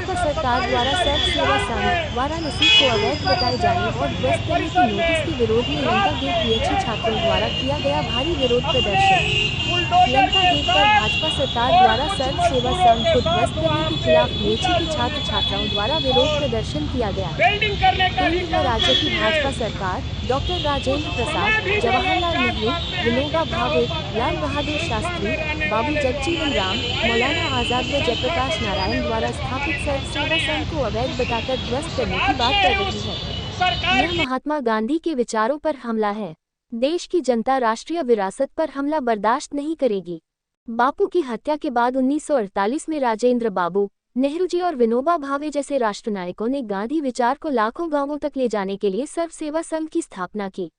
भाजपा सरकार द्वारा सर्व सेवा संघ वाराणसी को अवैध बताए जाने और ध्वस्त करने की नोटिस के विरोध में लंका गेट पीएचई छात्रों द्वारा किया गया भारी विरोध प्रदर्शन। लंका गेट पर भाजपा सरकार द्वारा सर्व सेवा संघ को ध्वस्त करने के खिलाफ पीएचई के छात्र छात्राओं द्वारा विरोध प्रदर्शन किया गया। केंद्र व राज्य की भाजपा सरकार डॉक्टर राजेंद्र प्रसाद, जवाहरलाल नेहरू, विनोबा भावे, लाल बहादुर शास्त्री, बाबू जगजीवन राम, मौलाना आजाद व जयप्रकाश नारायण द्वारा स्थापित सर्व सेवा संघ को अवैध बताकर ध्वस्त करने की बात कर रही है। यह महात्मा गांधी के विचारों पर हमला है। देश की जनता राष्ट्रीय विरासत पर हमला बर्दाश्त नहीं करेगी। बापू की हत्या के बाद 1948 में राजेंद्र बाबू, नेहरू जी और विनोबा भावे जैसे राष्ट्रनायकों ने गांधी विचार को लाखों गांवों तक ले जाने के लिए सर्व सेवा संघ की स्थापना की।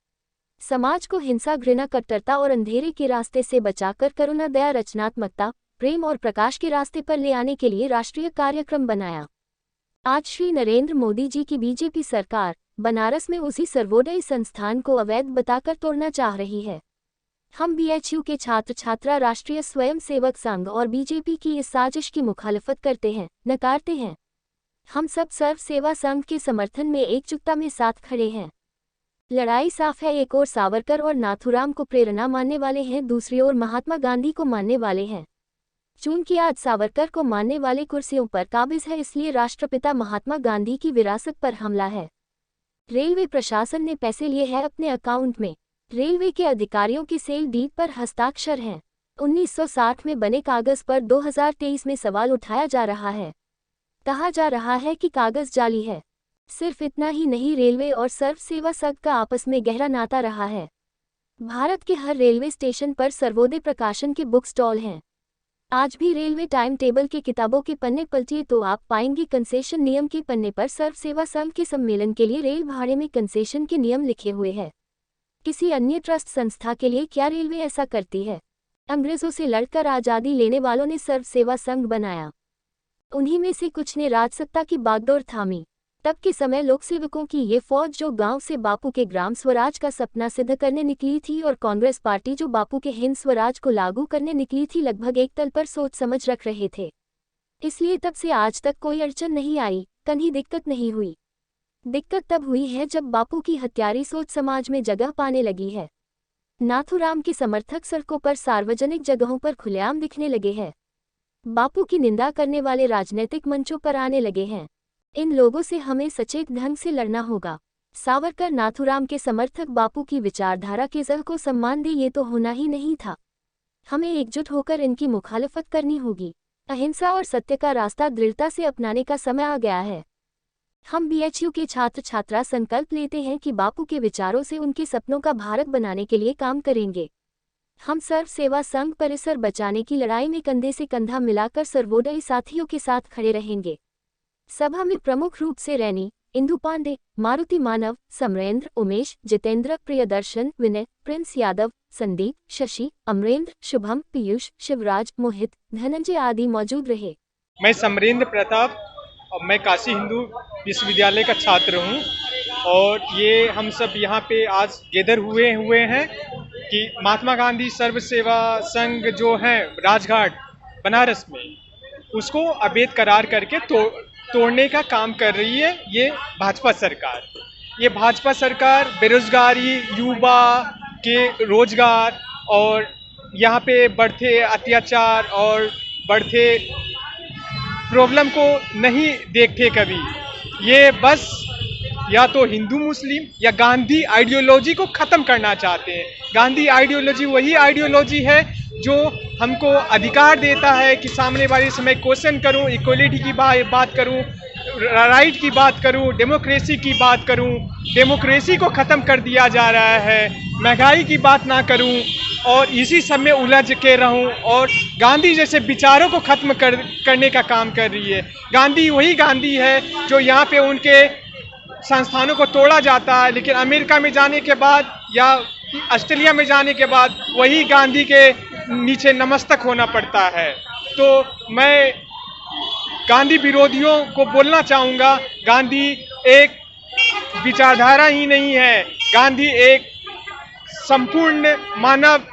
समाज को हिंसा, घृणा, कट्टरता और अंधेरे के रास्ते से बचाकर करुणा, दया, रचनात्मकता, प्रेम और प्रकाश के रास्ते पर ले आने के लिए राष्ट्रीय कार्यक्रम बनाया। आज श्री नरेंद्र मोदी जी की बीजेपी सरकार बनारस में उसी सर्वोदय संस्थान को अवैध बताकर तोड़ना चाह रही है। हम बीएचयू के छात्र छात्रा राष्ट्रीय स्वयं सेवक संघ और बीजेपी की इस साजिश की मुखालफत करते हैं, नकारते हैं। हम सब सर्व सेवा संघ के समर्थन में एकजुटता में साथ खड़े हैं। लड़ाई साफ है, एक ओर सावरकर और नाथूराम को प्रेरणा मानने वाले हैं, दूसरी ओर महात्मा गांधी को मानने वाले हैं। चूंकि आज सावरकर को मानने वाले कुर्सियों पर काबिज है, इसलिए राष्ट्रपिता महात्मा गांधी की विरासत पर हमला है। रेलवे प्रशासन ने पैसे लिए हैं अपने अकाउंट में। रेलवे के अधिकारियों की सेल डीड पर हस्ताक्षर हैं। 1960 में बने कागज पर 2023 में सवाल उठाया जा रहा है। कहा जा रहा है कि कागज जाली है। सिर्फ इतना ही नहीं, रेलवे और सर्व सेवा संघ का आपस में गहरा नाता रहा है। भारत के हर रेलवे स्टेशन पर सर्वोदय प्रकाशन के बुक स्टॉल हैं। आज भी रेलवे टाइम टेबल के किताबों के पन्ने पलटिए तो आप पाएंगे कंसेशन नियम के पन्ने पर सर्व सेवा संघ के सम्मेलन के लिए रेल भाड़े में कंसेशन के नियम लिखे हुए हैं। किसी अन्य ट्रस्ट संस्था के लिए क्या रेलवे ऐसा करती है? अंग्रेजों से लड़कर आज़ादी लेने वालों ने सर्व सेवा संघ बनाया। उन्हीं में से कुछ ने राजसत्ता की बागडोर थामी। तब के समय लोकसेवकों की ये फौज जो गांव से बापू के ग्राम स्वराज का सपना सिद्ध करने निकली थी, और कांग्रेस पार्टी जो बापू के हिंद स्वराज को लागू करने निकली थी, लगभग एक तल पर सोच समझ रख रहे थे। इसलिए तब से आज तक कोई अड़चन नहीं आई, कहीं दिक्कत नहीं हुई। दिक्कत तब हुई है जब बापू की हत्यारी सोच समाज में जगह पाने लगी है। नाथूराम के समर्थक सड़कों पर, सार्वजनिक जगहों पर खुलेआम दिखने लगे हैं। बापू की निंदा करने वाले राजनीतिक मंचों पर आने लगे हैं। इन लोगों से हमें सचेत ढंग से लड़ना होगा। सावरकर, नाथूराम के समर्थक बापू की विचारधारा के जड़ को सम्मान दे, ये तो होना ही नहीं था। हमें एकजुट होकर इनकी मुखालफत करनी होगी। अहिंसा और सत्य का रास्ता दृढ़ता से अपनाने का समय आ गया है। हम बीएचयू के छात्र छात्रा संकल्प लेते हैं कि बापू के विचारों से उनके सपनों का भारत बनाने के लिए काम करेंगे। हम सर्व सेवा संघ परिसर बचाने की लड़ाई में कंधे से कंधा मिलाकर सर्वोदय साथियों के साथ खड़े रहेंगे। सभा में प्रमुख रूप से रैनी, इंदु पांडे, मारुति मानव, समरेंद्र, उमेश, जितेंद्र, प्रियदर्शन, विनय, प्रिंस यादव, संदीप, शशि, अमरेंद्र, शुभम, पीयूष, शिवराज, मोहित, धनंजय आदि मौजूद रहे। मैं समरेंद्र प्रताप और मैं काशी हिंदू विश्वविद्यालय का छात्र हूं, और ये हम सब यहाँ पे आज गैदर हुए हैं कि महात्मा गांधी सर्व सेवा संघ जो है राजघाट बनारस में, उसको अवैध करार करके तोड़ने का काम कर रही है ये भाजपा सरकार। ये भाजपा सरकार बेरोजगारी, युवा के रोजगार और यहाँ पे बढ़ते अत्याचार और बढ़ते प्रॉब्लम को नहीं देखते कभी। ये बस या तो हिंदू मुस्लिम या गांधी आइडियोलॉजी को ख़त्म करना चाहते हैं। गांधी आइडियोलॉजी वही आइडियोलॉजी है जो हमको अधिकार देता है कि सामने वाले से मैं क्वेश्चन करूं, इक्वलिटी की बात करूं, राइट की बात करूं, डेमोक्रेसी की बात करूं। डेमोक्रेसी को ख़त्म कर दिया जा रहा है, महंगाई की बात ना करूं और इसी सब में उलझ के रहूं, और गांधी जैसे विचारों को ख़त्म करने का काम कर रही है। गांधी वही गांधी है जो यहाँ पे उनके संस्थानों को तोड़ा जाता है, लेकिन अमेरिका में जाने के बाद या ऑस्ट्रेलिया में जाने के बाद वही गांधी के नीचे नमस्तक होना पड़ता है। तो मैं गांधी विरोधियों को बोलना चाहूँगा, गांधी एक विचारधारा ही नहीं है, गांधी एक संपूर्ण मानव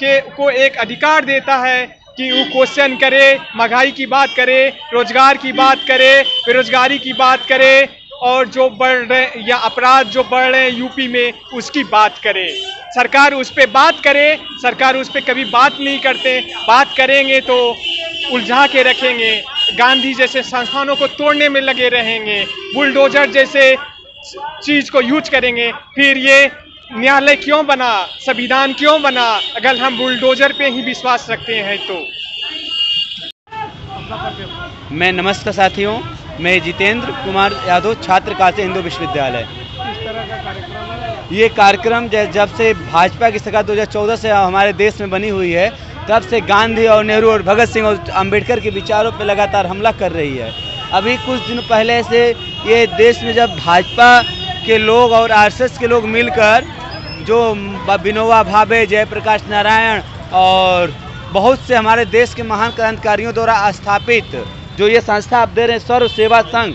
को एक अधिकार देता है कि वो क्वेश्चन करे, महंगाई की बात करे, रोजगार की बात करे, बेरोजगारी की बात करे, और जो बढ़ रहे या अपराध जो बढ़ रहे हैं यूपी में उसकी बात करे। सरकार उस पर बात करे, सरकार उस पर कभी बात नहीं करते। बात करेंगे तो उलझा के रखेंगे, गांधी जैसे संस्थानों को तोड़ने में लगे रहेंगे, बुलडोजर जैसे चीज को यूज करेंगे। फिर ये न्यायालय क्यों बना, संविधान क्यों बना, अगर हम बुलडोजर पे ही विश्वास रखते हैं तो। मैं नमस्कार साथियों, मैं जितेंद्र कुमार यादव, छात्र काशी हिंदू विश्वविद्यालय। किस तरह का कार्यक्रम है ये कार्यक्रम जब से भाजपा की सरकार 2014 से हमारे देश में बनी हुई है, तब से गांधी और नेहरू और भगत सिंह और अंबेडकर के विचारों पर लगातार हमला कर रही है। अभी कुछ दिन पहले से ये देश में जब भाजपा के लोग और आरएसएस के लोग मिलकर जो विनोबा भावे, जयप्रकाश नारायण और बहुत से हमारे देश के महान क्रांतिकारियों द्वारा स्थापित जो ये संस्था आप दे रहे हैं, सर्व सेवा संघ,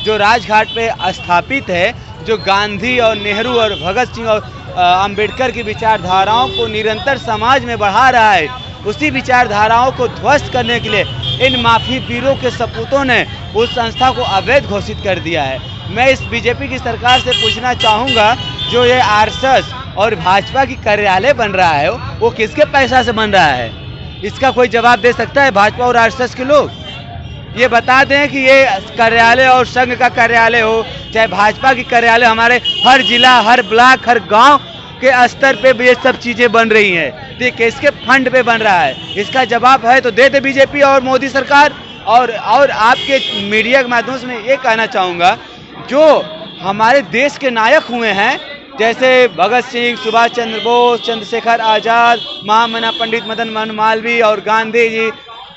जो राजघाट पे स्थापित है, जो गांधी और नेहरू और भगत सिंह और अंबेडकर की विचारधाराओं को निरंतर समाज में बढ़ा रहा है, उसी विचारधाराओं को ध्वस्त करने के लिए इन माफी वीरों के सपूतों ने उस संस्था को अवैध घोषित कर दिया है। मैं इस बीजेपी की सरकार से पूछना चाहूँगा, जो ये आरएसएस और भाजपा की कार्यालय बन रहा है वो किसके पैसा से बन रहा है? इसका कोई जवाब दे सकता है भाजपा और आरएसएस के लोग? ये बता दें कि ये कार्यालय और संघ का कार्यालय हो चाहे भाजपा की कार्यालय, हमारे हर जिला, हर ब्लॉक, हर गांव के स्तर पे ये सब चीजें बन रही हैं, तो ये किसके फंड पे बन रहा है? इसका जवाब है तो दे दे बीजेपी और मोदी सरकार। और आपके मीडिया के माध्यम से मैं ये कहना चाहूँगा, जो हमारे देश के नायक हुए हैं, जैसे भगत सिंह, सुभाष चंद्र बोस, चंद्रशेखर आज़ाद, महामना पंडित मदन मोहन मालवीय और गांधी जी,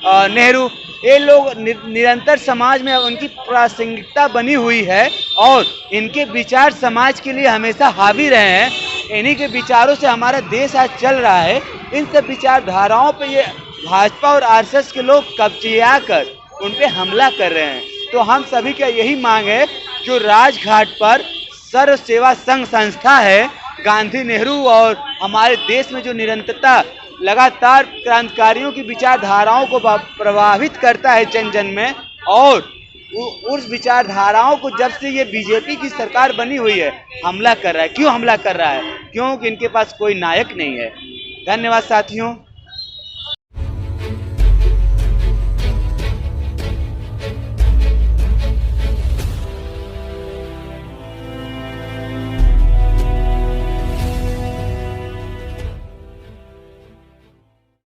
नेहरू, ये लोग निरंतर समाज में उनकी प्रासंगिकता बनी हुई है और इनके विचार समाज के लिए हमेशा हावी रहे हैं। इन्हीं के विचारों से हमारा देश आज चल रहा है। इन सब विचारधाराओं पे ये भाजपा और आरएसएस के लोग कब्जिया कर उन पे हमला कर रहे हैं। तो हम सभी का यही मांग है, जो राजघाट पर सर्व सेवा संघ संस्था है, गांधी, नेहरू और हमारे देश में जो निरंतरता लगातार क्रांतिकारियों की विचारधाराओं को प्रभावित करता है जन जन में, और उस विचारधाराओं को जब से ये बीजेपी की सरकार बनी हुई है हमला कर रहा है। क्यों हमला कर रहा है? क्योंकि इनके पास कोई नायक नहीं है। धन्यवाद साथियों।